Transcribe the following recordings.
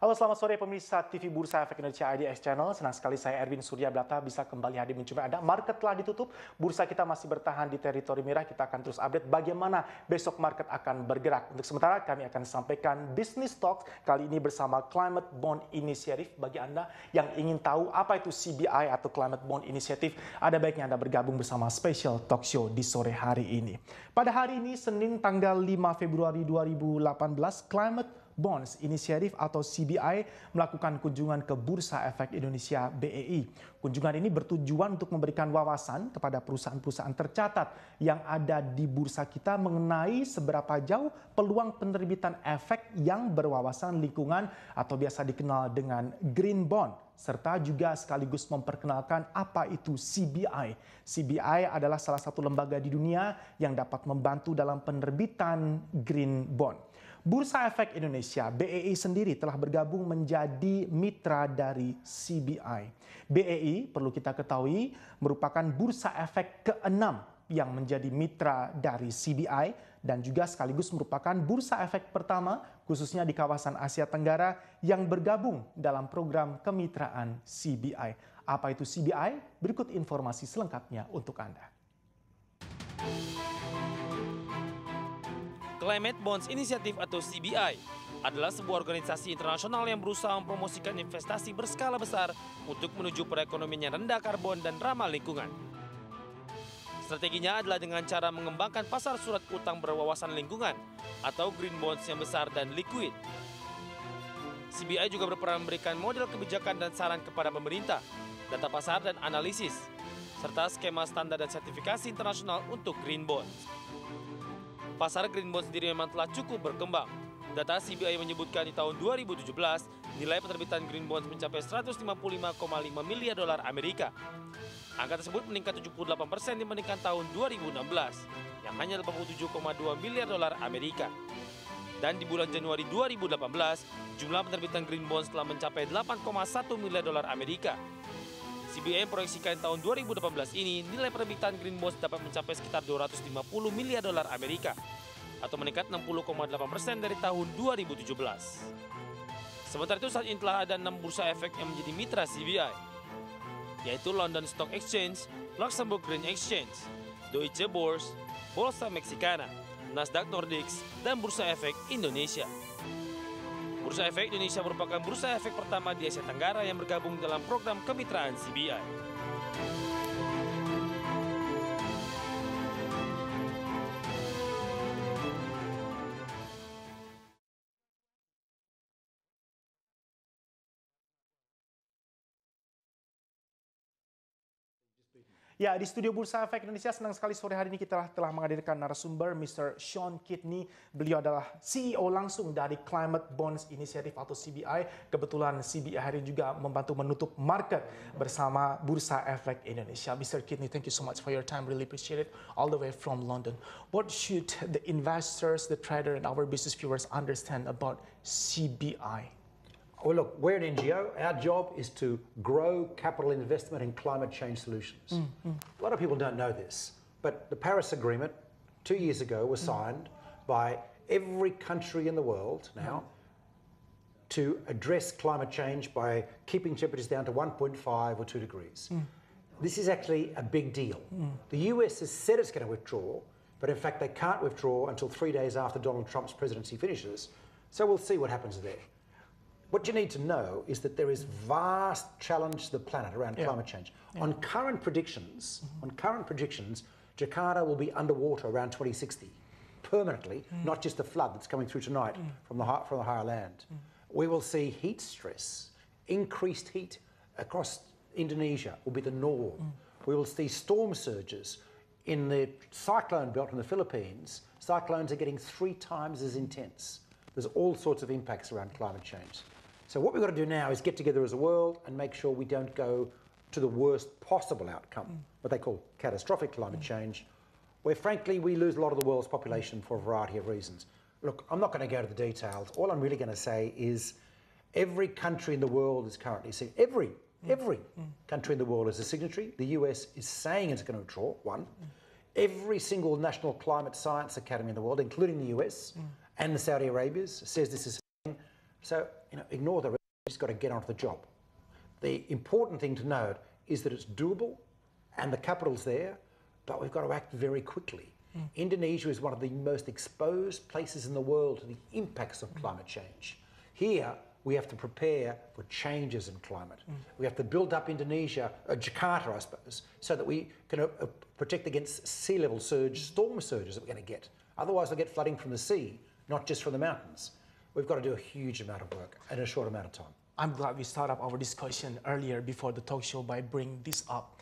Halo, selamat sore pemirsa TV Bursa Efek Indonesia IDX Channel. Senang sekali saya Erwin Surya Brata bisa kembali hadir mencoba Anda. Market telah ditutup, bursa kita masih bertahan di teritori merah. Kita akan terus update bagaimana besok market akan bergerak. Untuk sementara kami akan sampaikan business talk kali ini bersama Climate Bond Initiative. Bagi Anda yang ingin tahu apa itu CBI atau Climate Bond Initiative, ada baiknya Anda bergabung bersama special talk show di sore hari ini. Pada hari ini, Senin tanggal 5 Februari 2018, Climate Bonds Initiative atau CBI melakukan kunjungan ke Bursa Efek Indonesia BEI. Kunjungan ini bertujuan untuk memberikan wawasan kepada perusahaan-perusahaan tercatat yang ada di bursa kita mengenai seberapa jauh peluang penerbitan efek yang berwawasan lingkungan atau biasa dikenal dengan Green Bond, serta juga sekaligus memperkenalkan apa itu CBI. CBI adalah salah satu lembaga di dunia yang dapat membantu dalam penerbitan Green Bond. Bursa Efek Indonesia BEI sendiri telah bergabung menjadi mitra dari CBI. BEI perlu kita ketahui merupakan bursa efek ke-6 yang menjadi mitra dari CBI dan juga sekaligus merupakan bursa efek pertama khususnya di kawasan Asia Tenggara yang bergabung dalam program kemitraan CBI. Apa itu CBI? Berikut informasi selengkapnya untuk Anda. Climate Bonds Initiative atau CBI adalah sebuah organisasi internasional yang berusaha mempromosikan investasi berskala besar untuk menuju perekonomian yang rendah karbon dan ramah lingkungan. Strateginya adalah dengan cara mengembangkan pasar surat utang berwawasan lingkungan atau green bonds yang besar dan liquid. CBI juga berperan memberikan model kebijakan dan saran kepada pemerintah, data pasar dan analisis, serta skema standar dan sertifikasi internasional untuk green bonds. Pasar green bond sendiri memang telah cukup berkembang. Data CBI menyebutkan di tahun 2017, nilai penerbitan green bonds mencapai 155,5 miliar dolar Amerika. Angka tersebut meningkat 78% dibandingkan tahun 2016, yang hanya 87,2 miliar dolar Amerika. Dan di bulan Januari 2018, jumlah penerbitan green bonds telah mencapai 8,1 miliar dolar Amerika. CBI memproyeksikan tahun 2018 ini nilai penerbitan green bonds dapat mencapai sekitar 250 miliar dolar Amerika atau meningkat 60,8% dari tahun 2017. Sementara itu saat ini telah ada 6 bursa efek yang menjadi mitra CBI, yaitu London Stock Exchange, Luxembourg Green Exchange, Deutsche Börse, Bahasa Mexicana, Nasdaq Nordics, dan Bursa Efek Indonesia. Bursa Efek Indonesia merupakan bursa efek pertama di Asia Tenggara yang bergabung dalam program kemitraan CBI. Ya, di studio Bursa Efek Indonesia senang sekali sore hari ini kita telah menghadirkan narasumber Mr. Sean Kidney. Beliau adalah CEO langsung dari Climate Bonds Initiative atau CBI. Kebetulan CBI hari ini juga membantu menutup market bersama Bursa Efek Indonesia. Mr. Kidney, thank you so much for your time. Really appreciate it. All the way from London. What should the investors, the trader, and our business viewers understand about CBI? Well, look, we're an NGO. Our job is to grow capital investment in climate change solutions. A lot of people don't know this, but the Paris Agreement 2 years ago was signed by every country in the world now to address climate change by keeping temperatures down to 1.5 or 2 degrees. This is actually a big deal. The US has said it's going to withdraw, but in fact they can't withdraw until 3 days after Donald Trump's presidency finishes. So we'll see what happens there. What you need to know is that there is vast challenge to the planet around climate change. On current predictions, Jakarta will be underwater around 2060, permanently, not just the flood that's coming through tonight from the higher land. We will see heat stress, increased heat across Indonesia will be the norm. We will see storm surges in the cyclone belt in the Philippines. Cyclones are getting 3 times as intense. There's all sorts of impacts around climate change. So what we've got to do now is get together as a world and make sure we don't go to the worst possible outcome, what they call catastrophic climate change, where frankly we lose a lot of the world's population for a variety of reasons. Look, I'm not going to go to the details. All I'm really going to say is every country in the world is currently, every country in the world is a signatory. The US is saying it's going to withdraw, one. Every single national climate science academy in the world, including the US and the Saudi Arabias, says this is happening. So, ignore the rest, you've just got to get onto the job. The important thing to note is that it's doable and the capital's there, but we've got to act very quickly. Indonesia is one of the most exposed places in the world to the impacts of climate change. Here, we have to prepare for changes in climate. We have to build up Indonesia, Jakarta, I suppose, so that we can protect against sea level surge, storm surges that we're going to get. Otherwise, we'll get flooding from the sea, not just from the mountains. We've got to do a huge amount of work in a short amount of time. I'm glad we started up our discussion earlier before the talk show by bringing this up.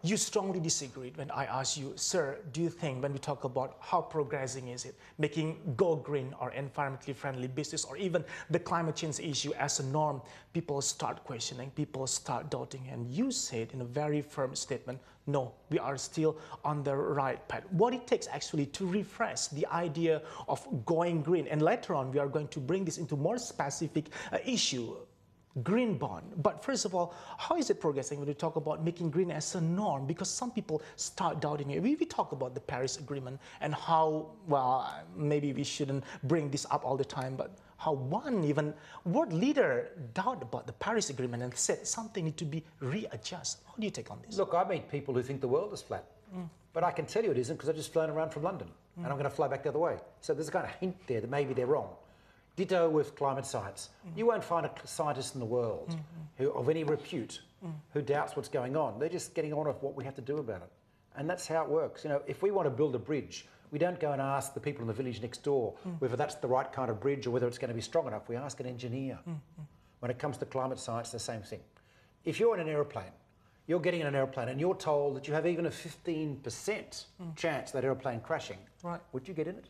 You strongly disagreed when I asked you, sir, do you think when we talk about how progressing is it, making go green or environmentally friendly business or even the climate change issue as a norm, people start questioning, people start doubting, and you said in a very firm statement, no, we are still on the right path. What it takes actually to refresh the idea of going green, and later on we are going to bring this into more specific issue, green bond. But first of all, how is it progressing when we talk about making green as a norm? Because some people start doubting it. We talk about the Paris Agreement and how, well, maybe we shouldn't bring this up all the time, but how one even world leader doubted about the Paris Agreement and said something need to be readjusted. How do you take on this? Look, I meet people who think the world is flat, but I can tell you it isn't because I've just flown around from London and I'm going to fly back the other way. So there's a kind of hint there that maybe they're wrong. Ditto with climate science. You won't find a scientist in the world who, of any repute who doubts what's going on. They're just getting on with what we have to do about it. And that's how it works. If we want to build a bridge, we don't go and ask the people in the village next door whether that's the right kind of bridge or whether it's going to be strong enough. We ask an engineer. When it comes to climate science, the same thing. If you're in an aeroplane, you're getting in an aeroplane and you're told that you have even a 15% chance of that aeroplane crashing, right. Would you get in it?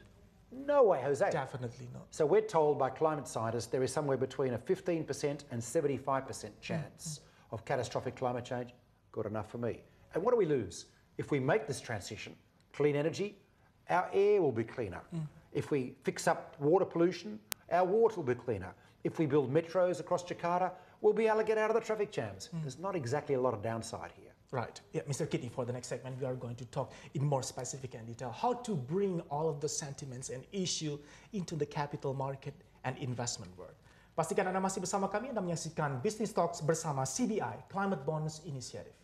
No way, Jose. Definitely not. So we're told by climate scientists there is somewhere between a 15% and 75% chance of catastrophic climate change. Good enough for me. And what do we lose? If we make this transition, clean energy, our air will be cleaner. If we fix up water pollution, our water will be cleaner. If we build metros across Jakarta, we'll be able to get out of the traffic jams. There's not exactly a lot of downside here. Right. Yeah, Mr. Kitty, for the next segment, we are going to talk in more specific and detail how to bring all of the sentiments and issue into the capital market and investment world. Pastikan Anda masih bersama kami, Anda menyaksikan Business Talks bersama CBI, Climate Bonds Initiative.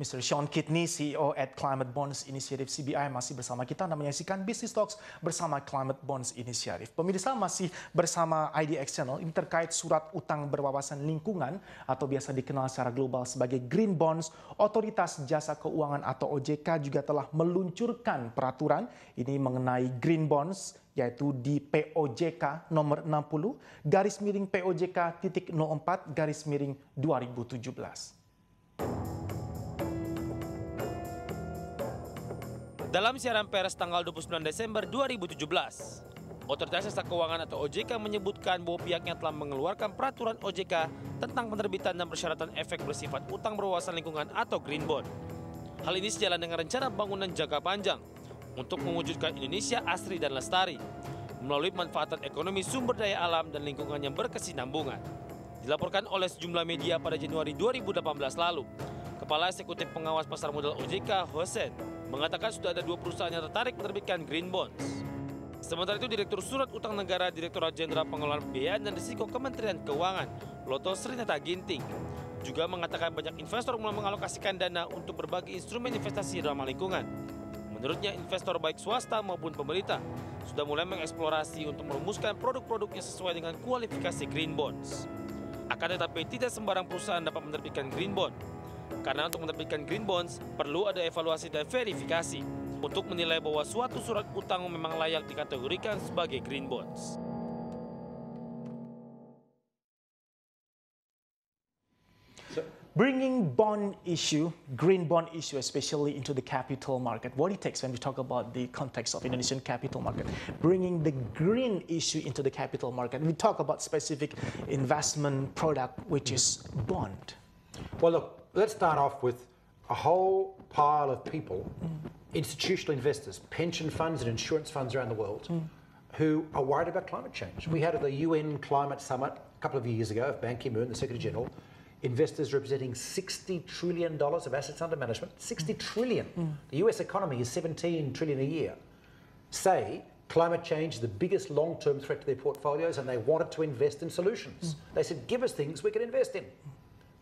Mr. Sean Kidney, CEO at Climate Bonds Initiative CBI, masih bersama kita. Anda menyaksikan Business Talks bersama Climate Bonds Initiative. Pemirsa, masih bersama IDX Channel. Ini terkait surat utang berwawasan lingkungan atau biasa dikenal secara global sebagai Green Bonds. Otoritas Jasa Keuangan atau OJK juga telah meluncurkan peraturan ini mengenai Green Bonds, yaitu di POJK nomor 60 garis miring POJK titik 04 garis miring 2017. Dalam siaran pers tanggal 29 Desember 2017, Otoritas Jasa Keuangan atau OJK menyebutkan bahwa pihaknya telah mengeluarkan peraturan OJK tentang penerbitan dan persyaratan efek bersifat utang berwawasan lingkungan atau green bond. Hal ini sejalan dengan rencana pembangunan jangka panjang untuk mewujudkan Indonesia asri dan lestari melalui pemanfaatan ekonomi sumber daya alam dan lingkungan yang berkesinambungan. Dilaporkan oleh sejumlah media pada Januari 2018 lalu, Kepala Eksekutif Pengawas Pasar Modal OJK, Hossein, mengatakan sudah ada 2 perusahaan yang tertarik menerbitkan green bonds. Sementara itu, Direktur Surat Utang Negara Direktorat Jenderal Pengelolaan Pembiayaan dan Risiko Kementerian Keuangan, Loto Srinata Ginting, juga mengatakan banyak investor mulai mengalokasikan dana untuk berbagai instrumen investasi ramah lingkungan. Menurutnya, investor baik swasta maupun pemerintah sudah mulai mengeksplorasi untuk merumuskan produk-produk yang sesuai dengan kualifikasi green bonds. Akan tetapi, tidak sembarang perusahaan dapat menerbitkan green bond. Karena untuk menerbitkan green bonds, perlu ada evaluasi dan verifikasi untuk menilai bahwa suatu surat utang memang layak dikategorikan sebagai green bonds. Bringing green bond issue, especially into the capital market, what it takes when we talk about the context of Indonesian capital market, bringing the green issue into the capital market, we talk about specific investment product, which is bond. Well, look, let's start off with a whole pile of people, institutional investors, pension funds and insurance funds around the world, who are worried about climate change. We had at the UN Climate Summit a couple of years ago, Ban Ki-moon, the Secretary General, investors representing $60 trillion of assets under management. 60 trillion. The US economy is 17 trillion a year. Say climate change is the biggest long-term threat to their portfolios and they wanted to invest in solutions. They said, give us things we can invest in.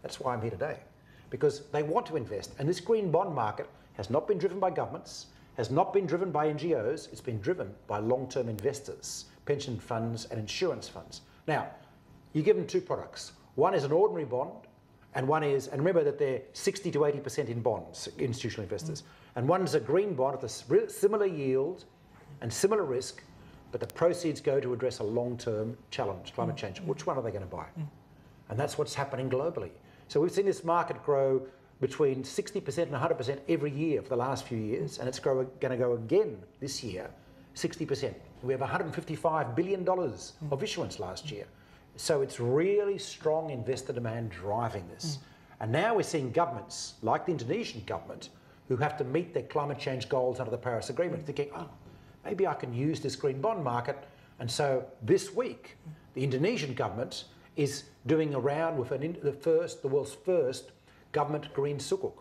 That's why I'm here today, because they want to invest. And this green bond market has not been driven by governments, has not been driven by NGOs, it's been driven by long-term investors, pension funds and insurance funds. Now, you give them 2 products. One is an ordinary bond, and one is, and remember that they're 60 to 80% in bonds, institutional investors, and one's a green bond at a similar yield and similar risk, but the proceeds go to address a long-term challenge, climate change. Which one are they going to buy? And that's what's happening globally. So we've seen this market grow between 60% and 100% every year for the last few years, and it's going to go again this year, 60%. We have $155 billion of issuance last year. So it's really strong investor demand driving this. And now we're seeing governments, like the Indonesian government, who have to meet their climate change goals under the Paris Agreement, thinking, oh, maybe I can use this green bond market. And so this week, the Indonesian government is doing a round with the world's first government green sukuk,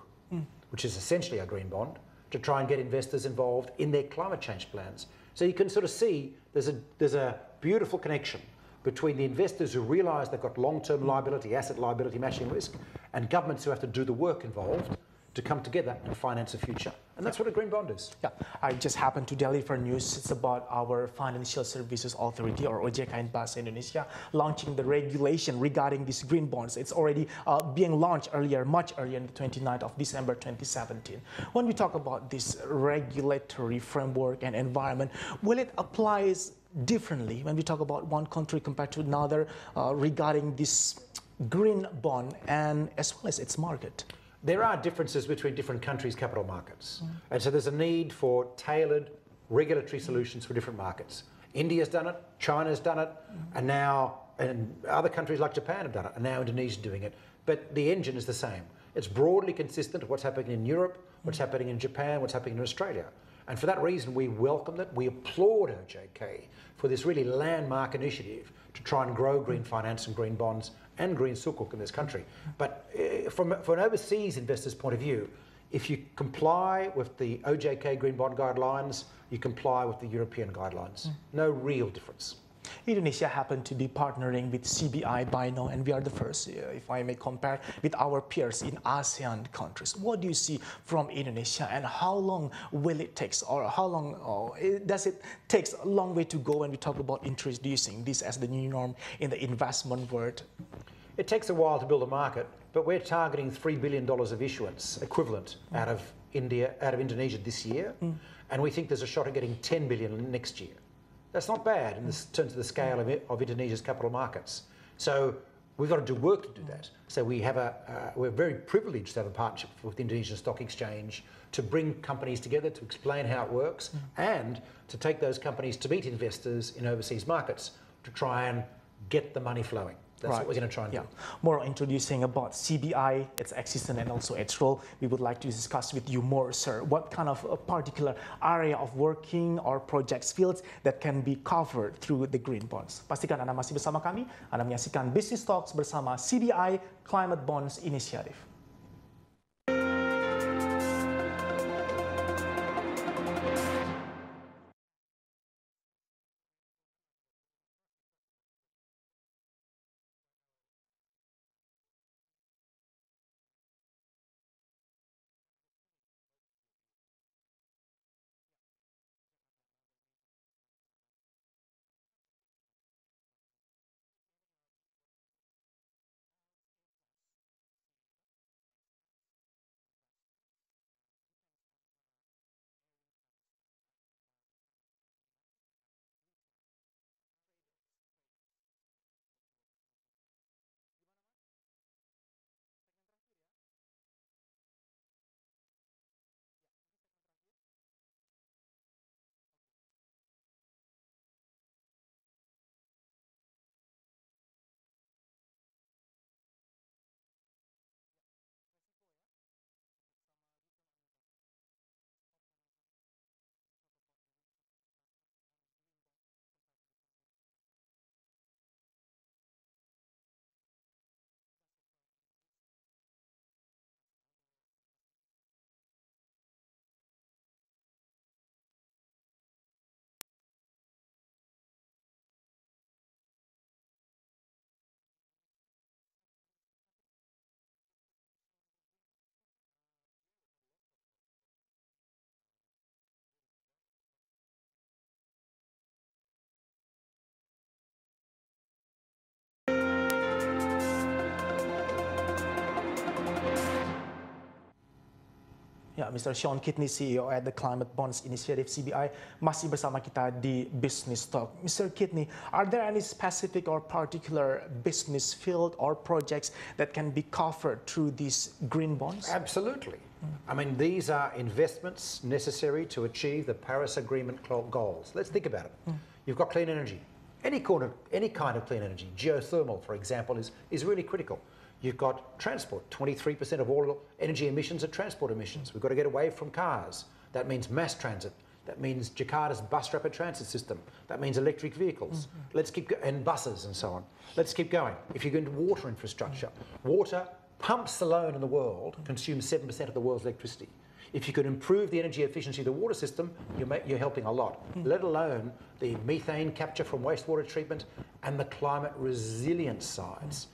which is essentially a green bond, to try and get investors involved in their climate change plans. So you can sort of see there's a beautiful connection between the investors who realise they've got long-term liability, asset liability matching risk, and governments who have to do the work involved to come together and finance a future. And that's what a green bond is. Yeah, I just happened to deliver news. It's about our Financial Services Authority, or OJK in Bahasa Indonesia, launching the regulation regarding these green bonds. It's already being launched much earlier, on the 29th of December 2017. When we talk about this regulatory framework and environment, will it apply differently when we talk about one country compared to another regarding this green bond and as well as its market? There are differences between different countries' capital markets. And so there's a need for tailored regulatory solutions for different markets. India's done it, China's done it, and other countries like Japan have done it, and now Indonesia's doing it. But the engine is the same. It's broadly consistent with what's happening in Europe, what's happening in Japan, what's happening in Australia. And for that reason, we welcomed it. We applaud OJK for this really landmark initiative to try and grow green finance and green bonds and green sukuk in this country. But from an overseas investor's point of view, if you comply with the OJK green bond guidelines, you comply with the European guidelines. No real difference. Indonesia happened to be partnering with CBI by now, and we are the first, if I may compare, with our peers in ASEAN countries. What do you see from Indonesia, and how long will it take, or how long does it take a long way to go when we talk about introducing this as the new norm in the investment world? It takes a while to build a market, but we're targeting $3 billion of issuance equivalent out of Indonesia this year, and we think there's a shot at getting 10 billion next year. That's not bad in terms of the scale of Indonesia's capital markets. So We've got to do work to do that. So we're very privileged to have a partnership with the Indonesian Stock Exchange to bring companies together, to explain how it works, and to take those companies to meet investors in overseas markets to try and get the money flowing. That's what we're going to try and do. More introducing about CBI, its existence and also its role. We would like to discuss with you more, sir. What kind of a particular area of working or projects fields that can be covered through the green bonds? Pastikan Anda masih bersama kami. Anda menyaksikan Business Talks bersama CBI Climate Bonds Initiative. Ya, Mr. Sean Kidney, CEO at the Climate Bonds Initiative CBI, masih bersama kita di Business Talk. Mr. Kidney, are there any specific or particular business field or projects that can be covered through these green bonds? Absolutely. I mean, these are investments necessary to achieve the Paris Agreement goals. Let's think about it. You've got clean energy. Any kind of clean energy, geothermal, for example, is really critical. You've got transport. 23% of all energy emissions are transport emissions. We've got to get away from cars. That means mass transit. That means Jakarta's bus rapid transit system. That means electric vehicles. Let's keep and buses and so on. Let's keep going. If you go into water infrastructure, water pumps alone in the world consumes 7% of the world's electricity. If you could improve the energy efficiency of the water system, you're helping a lot, let alone the methane capture from wastewater treatment and the climate resilience sides.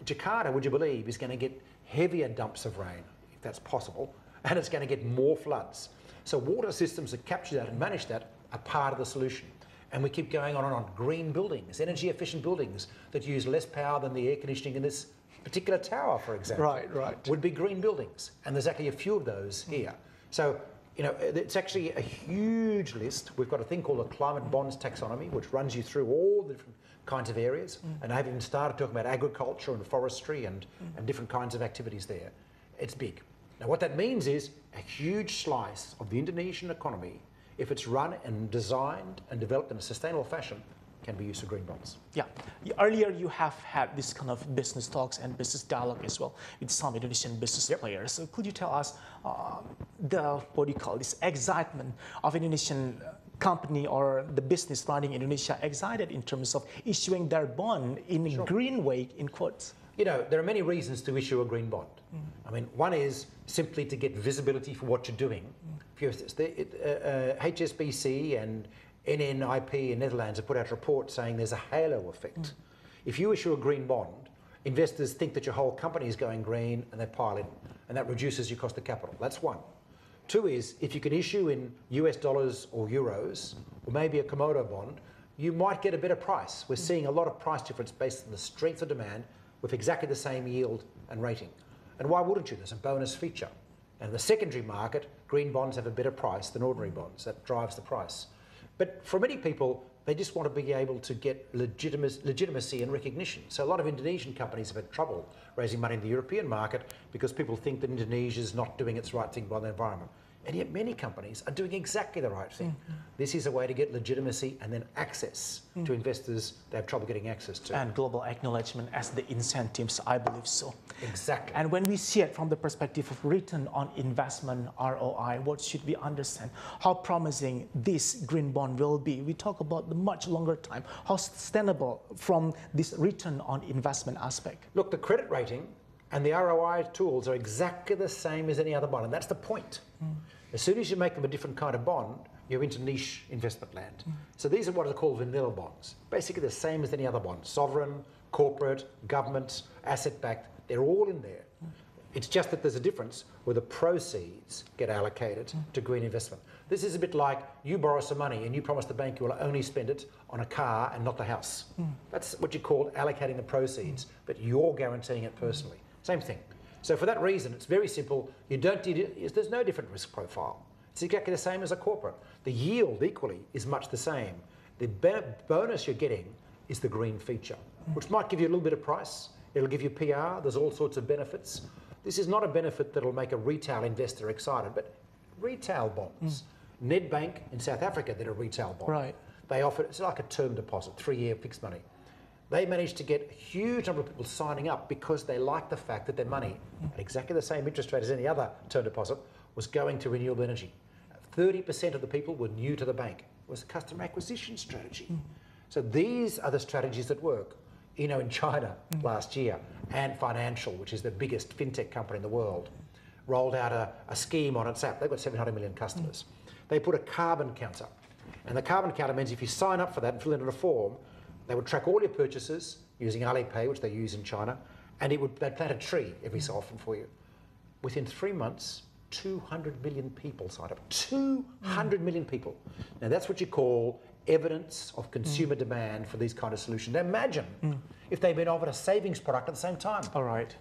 Jakarta, would you believe, is going to get heavier dumps of rain, if that's possible, and it's going to get more floods. So water systems that capture that and manage that are part of the solution. And we keep going on and on. Green buildings, energy efficient buildings that use less power than the air conditioning in this particular tower, for example, would be green buildings. And there's actually a few of those here. So, you know, it's actually a huge list. We've got a thing called the Climate Bonds Taxonomy, which runs you through all the different kinds of areas. And I haven't even started talking about agriculture and forestry and different kinds of activities there. It's big. Now, what that means is a huge slice of the Indonesian economy, if it's run and designed and developed in a sustainable fashion, can be used for green bonds. Yeah. Earlier, you have had this kind of business talks and business dialogue as well with some Indonesian business players. So could you tell us this excitement of Indonesian company or the business running Indonesia excited in terms of issuing their bond in a green way, in quotes? You know, there are many reasons to issue a green bond. I mean, one is simply to get visibility for what you're doing. HSBC and NNIP in Netherlands have put out a report saying there's a halo effect. If you issue a green bond, investors think that your whole company is going green and they pile in, and that reduces your cost of capital. That's one. Two is, if you can issue in US dollars or euros, or maybe a Komodo bond, you might get a better price. We're seeing a lot of price difference based on the strength of demand with exactly the same yield and rating. And why wouldn't you? There's a bonus feature. And in the secondary market, green bonds have a better price than ordinary bonds. That drives the price. But for many people, They just want to be able to get legitimacy and recognition. So a lot of Indonesian companies have had trouble raising money in the European market because people think that Indonesia is not doing its right thing by the environment. And yet many companies are doing exactly the right thing. This is a way to get legitimacy and then access to investors they have trouble getting access to. And global acknowledgement as the incentives, I believe so. Exactly. And when we see it from the perspective of return on investment, ROI, what should we understand? How promising this green bond will be? We talk about the much longer time. How sustainable from this return on investment aspect? Look, the credit rating and the ROI tools are exactly the same as any other bond, and that's the point. As soon as you make them a different kind of bond, you're into niche investment land. So these are what are called vanilla bonds. Basically the same as any other bond. Sovereign, corporate, government, asset-backed, they're all in there. It's just that there's a difference where the proceeds get allocated to green investment. This is a bit like you borrow some money and you promise the bank you will only spend it on a car and not the house. That's what you call allocating the proceeds, but you're guaranteeing it personally. Same thing. So for that reason, it's very simple. There's no different risk profile. It's exactly the same as a corporate. The yield equally is much the same. The bonus you're getting is the green feature, which might give you a little bit of price. It'll give you PR. There's all sorts of benefits. This is not a benefit that'll make a retail investor excited, but retail bonds. Nedbank in South Africa did a retail bond. Right. They offered, it's like a term deposit, 3-year fixed money. They managed to get a huge number of people signing up because they liked the fact that their money, at exactly the same interest rate as any other term deposit, was going to renewable energy. 30% of the people were new to the bank. It was a customer acquisition strategy. So these are the strategies that work. You know, in China last year, Ant Financial, which is the biggest fintech company in the world, rolled out a scheme on its app. They've got 700 million customers. They put a carbon counter. And the carbon counter means if you sign up for that and fill in a form, they would track all your purchases using Alipay, which they use in China, and they'd plant a tree every so often for you. Within 3 months, 200 million people signed up. 200 million people. Now that's what you call evidence of consumer demand for these kind of solutions. Now imagine if they'd been offered a savings product at the same time. All right.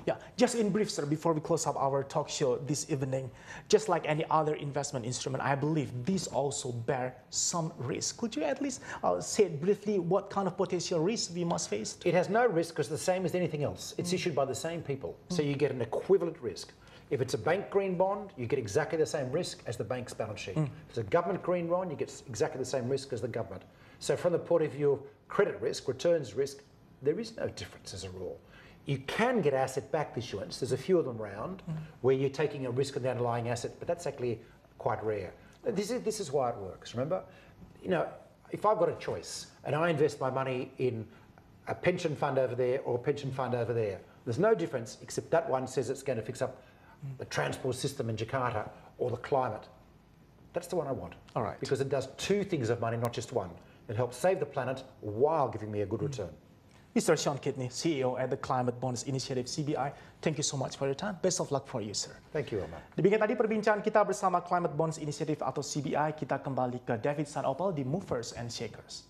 Yeah, just in brief, sir, before we close up our talk show this evening, just like any other investment instrument, I believe these also bear some risk. Could you at least say briefly what kind of potential risk we must face? It has no risk because it's the same as anything else. It's issued by the same people. So you get an equivalent risk. If it's a bank green bond, you get exactly the same risk as the bank's balance sheet. If it's a government green bond, you get exactly the same risk as the government. So from the point of view of credit risk, returns risk, there is no difference as a rule. You can get asset-backed issuance. There's a few of them around where you're taking a risk on the underlying asset, but that's actually quite rare. This is why it works, remember? You know, if I've got a choice and I invest my money in a pension fund over there or a pension fund over there, there's no difference except that one says it's going to fix up the transport system in Jakarta or the climate. That's the one I want. All right. Because it does 2 things of money, not just one. It helps save the planet while giving me a good return. Mr. Sean Kidney, CEO at the Climate Bonds Initiative CBI, thank you so much for your time. Best of luck for you, sir. Thank you, Omar. Demikian tadi perbincangan kita bersama Climate Bonds Initiative atau CBI. Kita kembali ke David Sanopel di Movers and Shakers.